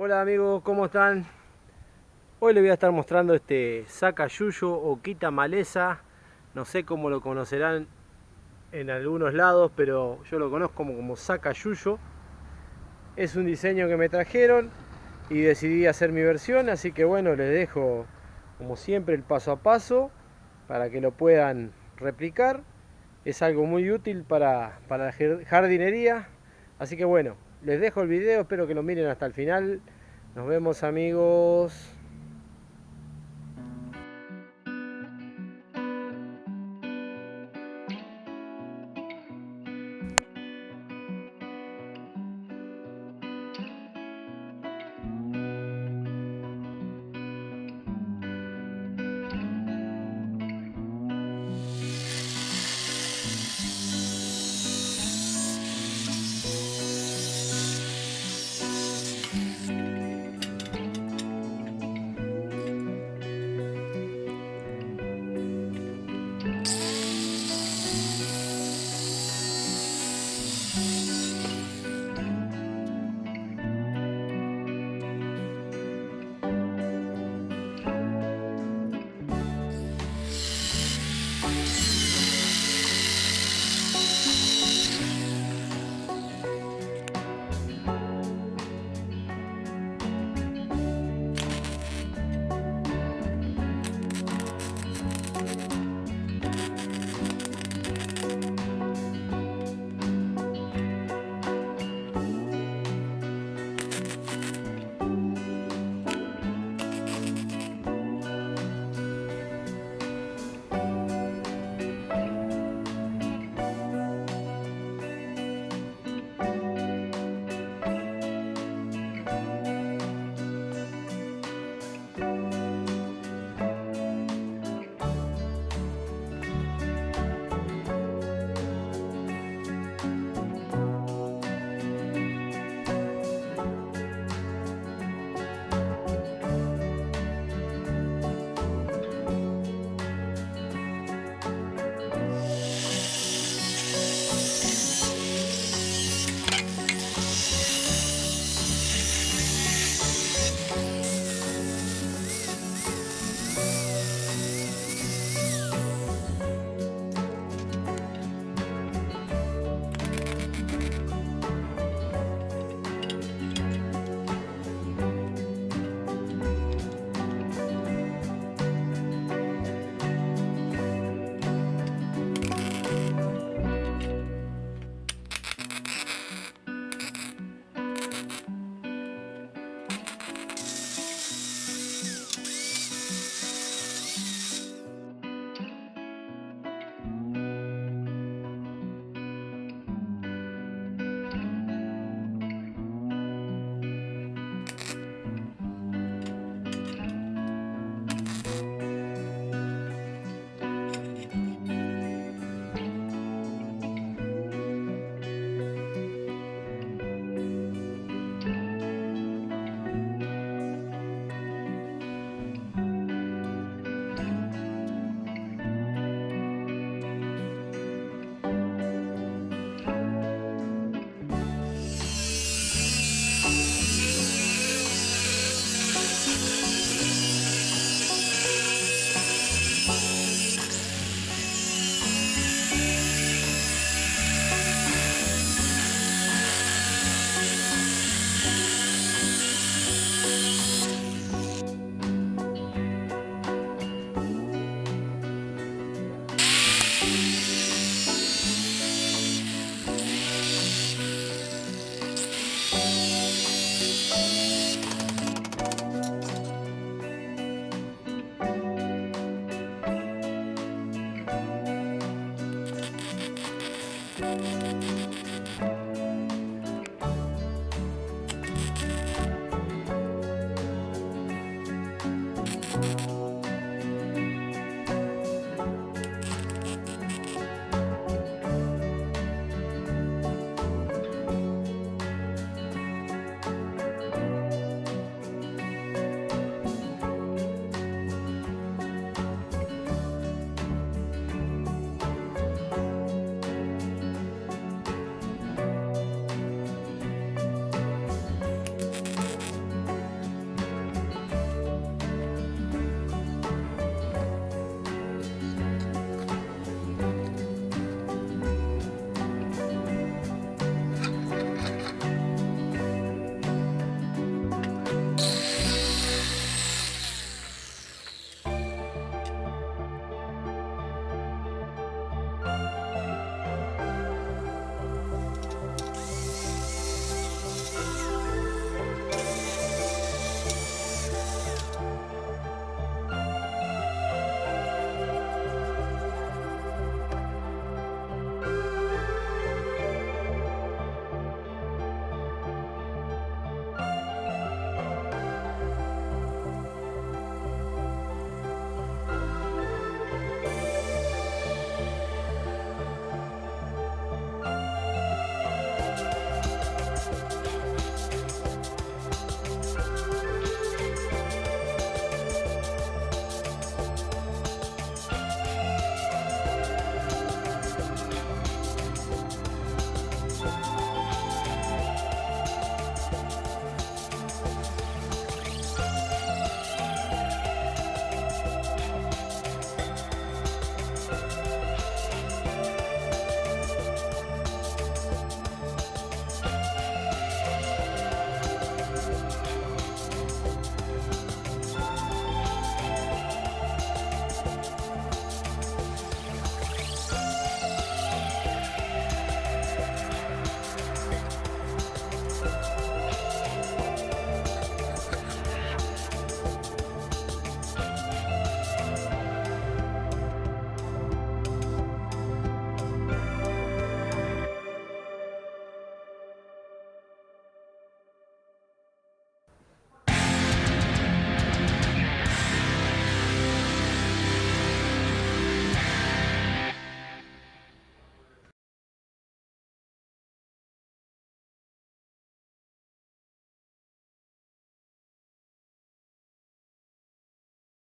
Hola amigos, ¿cómo están? Hoy les voy a estar mostrando este saca-yuyo o quita maleza. No sé cómo lo conocerán en algunos lados, pero yo lo conozco como saca-yuyo. Es un diseño que me trajeron y decidí hacer mi versión, así que bueno, les dejo como siempre el paso a paso para que lo puedan replicar. Es algo muy útil para la jardinería, así que bueno, les dejo el video, espero que lo miren hasta el final. Nos vemos amigos.